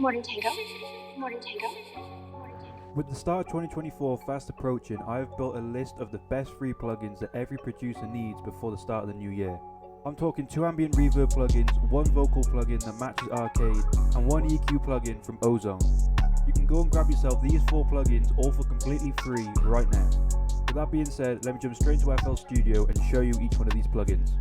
Goodmorningtango. Goodmorningtango. With the start of 2024 fast approaching, I have built a list of the best free plugins that every producer needs before the start of the new year. I'm talking 2 ambient reverb plugins, 1 vocal plugin that matches arcade, and 1 EQ plugin from OZONE. You can go and grab yourself these 4 plugins all for completely free right now. With that being said, let me jump straight into FL Studio and show you each one of these plugins.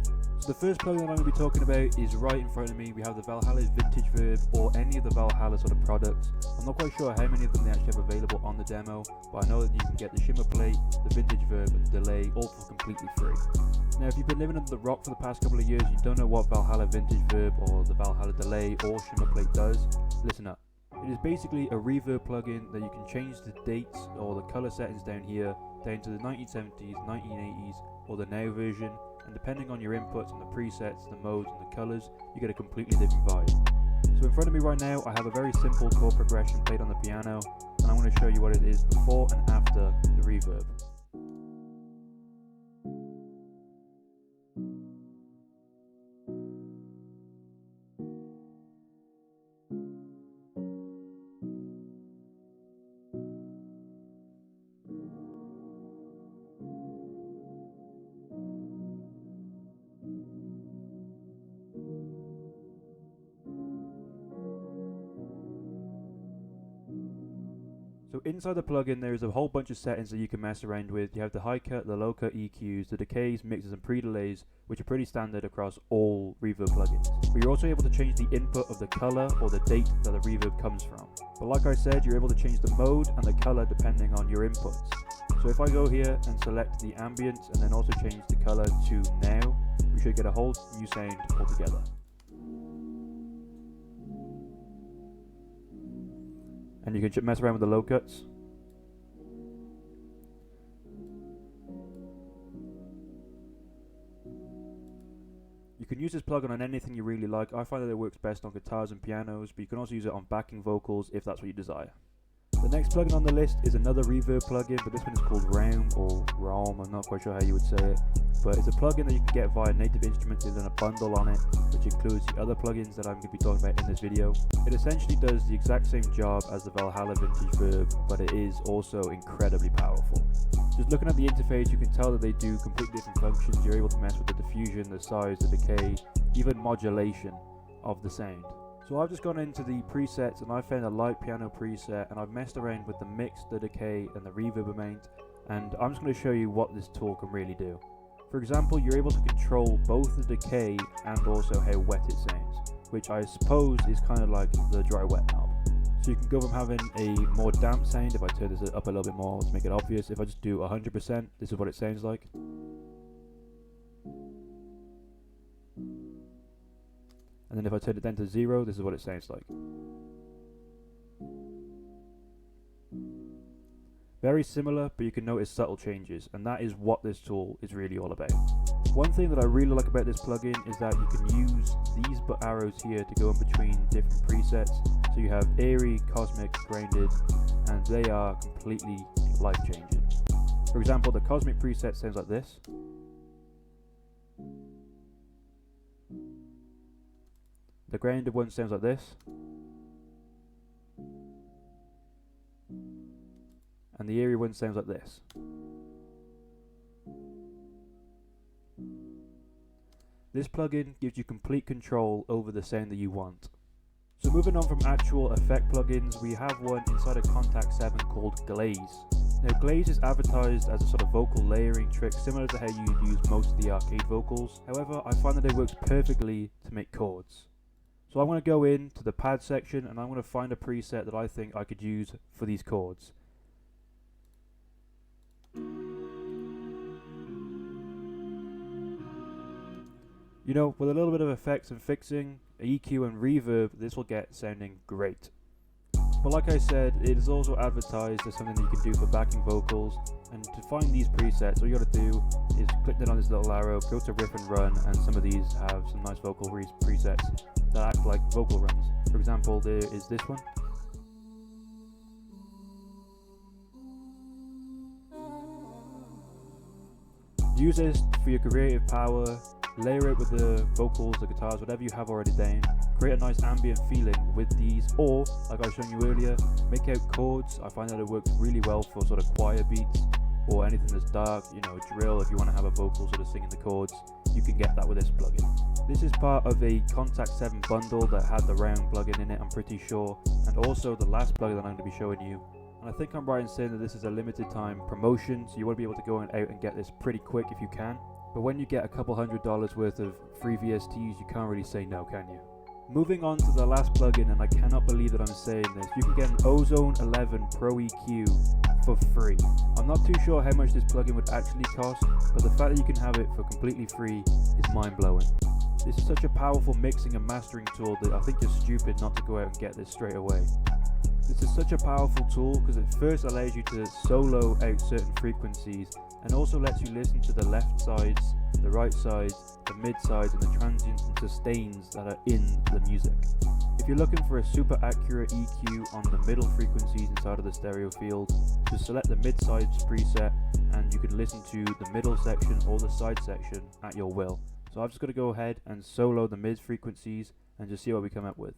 So the first plugin that I'm going to be talking about is right in front of me. We have the VALHALLA's Vintage Verb, or any of the VALHALLA sort of products. I'm not quite sure how many of them they actually have available on the demo, but I know that you can get the shimmer plate, the Vintage Verb and the delay all for completely free. Now if you've been living under the rock for the past couple of years, you don't know what VALHALLA Vintage Verb or the VALHALLA delay or shimmer plate does, listen up. It is basically a reverb plugin that you can change the dates or the color settings down here down to the 1970s, 1980s or the now version, and depending on your inputs and the presets, the modes and the colors, you get a completely different vibe. So in front of me right now I have a very simple chord progression played on the piano, and I'm going to show you what it is before and after the reverb. So inside the plugin there is a whole bunch of settings that you can mess around with. You have the high cut, the low cut EQs, the decays, mixes and pre-delays, which are pretty standard across all reverb plugins. But you're also able to change the input of the color or the date that the reverb comes from. But like I said, you're able to change the mode and the color depending on your inputs. So if I go here and select the ambient and then also change the color to now, we should get a whole new sound altogether. And you can mess around with the low cuts. You can use this plugin on anything you really like. I find that it works best on guitars and pianos, but you can also use it on backing vocals if that's what you desire. The next plugin on the list is another reverb plugin, but this one is called RAUM or RAUM, I'm not quite sure how you would say it. But it's a plugin that you can get via Native Instruments. There's a bundle on it, which includes the other plugins that I'm going to be talking about in this video. It essentially does the exact same job as the VALHALLA Vintage Verb, but it is also incredibly powerful. Just looking at the interface, you can tell that they do completely different functions. You're able to mess with the diffusion, the size, the decay, even modulation of the sound. So I've just gone into the presets and I found a light piano preset, and I've messed around with the mix, the decay and the reverb amount, and I'm just going to show you what this tool can really do. For example, you're able to control both the decay and also how wet it sounds, which I suppose is kind of like the dry wet knob. So you can go from having a more damp sound. If I turn this up a little bit more to make it obvious, if I just do 100%, this is what it sounds like. And then if I turn it down to 0, this is what it sounds like. Very similar, but you can notice subtle changes, and that is what this tool is really all about. One thing that I really like about this plugin is that you can use these arrows here to go in between different presets. So you have airy, cosmic, grounded, and they are completely life-changing. For example, the cosmic preset sounds like this. The grounded one sounds like this. And the airy one sounds like this. This plugin gives you complete control over the sound that you want. So moving on from actual effect plugins, we have one inside of Kontakt 7 called GLAZE. Now GLAZE is advertised as a sort of vocal layering trick similar to how you'd use most of the arcade vocals. However, I find that it works perfectly to make chords. So I'm going to go into the pad section and I'm going to find a preset that I think I could use for these chords. You know, with a little bit of effects and fixing, EQ and reverb, this will get sounding great. But like I said, it is also advertised as something that you can do for backing vocals, and to find these presets, all you got to do is click down on this little arrow, go to riff and run, and some of these have some nice vocal presets that act like vocal runs. For example, there is this one. Use this for your creative power, layer it with the vocals, the guitars, whatever you have already down, create a nice ambient feeling with these, or like I was showing you earlier, make out chords. I find that it works really well for sort of choir beats or anything that's dark, you know, drill. If you want to have a vocal sort of singing the chords, you can get that with this plugin. This is part of a Contact 7 bundle that had the RAUM plugin in it, I'm pretty sure, and also the last plugin that I'm going to be showing you. And I think I'm right in saying that this is a limited time promotion, so you want to be able to go out and get this pretty quick if you can. But when you get a couple $100 worth of free VSTs, you can't really say no, can you? Moving on to the last plugin, and I cannot believe that I'm saying this, you can get an OZONE 11 Pro EQ for free. I'm not too sure how much this plugin would actually cost, but the fact that you can have it for completely free is mind-blowing. This is such a powerful mixing and mastering tool that I think you're stupid not to go out and get this straight away. This is such a powerful tool because it first allows you to solo out certain frequencies and also lets you listen to the left sides, the right sides, the mid sides and the transients and sustains that are in the music. If you're looking for a super accurate EQ on the middle frequencies inside of the stereo field, just select the mid sides preset and you can listen to the middle section or the side section at your will. So I'm just going to go ahead and solo the mid frequencies and just see what we come up with.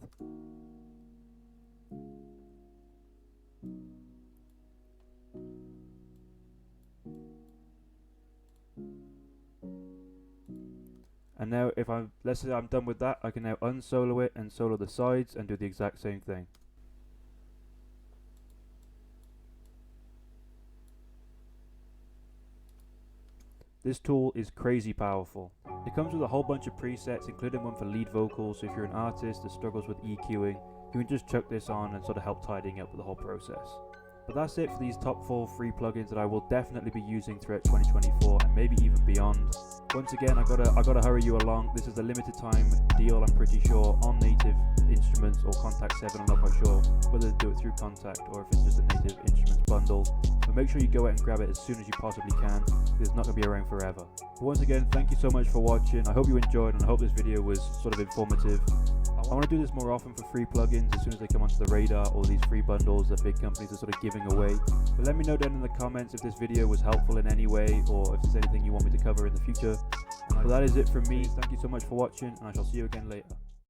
And now let's say I'm done with that, I can now unsolo it and solo the sides and do the exact same thing. This tool is crazy powerful. It comes with a whole bunch of presets, including one for lead vocals, so if you're an artist that struggles with EQing, you can just chuck this on and sort of help tidying up the whole process. But that's it for these top 4 free plugins that I will definitely be using throughout 2024 and maybe even beyond. Once again, I gotta hurry you along. This is a limited time deal, I'm pretty sure, on Native Instruments or Contact 7. I'm not quite sure whether to do it through Contact or if it's just a Native Instruments bundle. But make sure you go out and grab it as soon as you possibly can, because it's not going to be around forever. But once again, thank you so much for watching. I hope you enjoyed and I hope this video was sort of informative. I want to do this more often for free plugins as soon as they come onto the radar, or these free bundles that big companies are sort of giving away. But let me know down in the comments if this video was helpful in any way, or if there's anything you want me to cover in the future. But that is it from me. Thank you so much for watching, and I shall see you again later.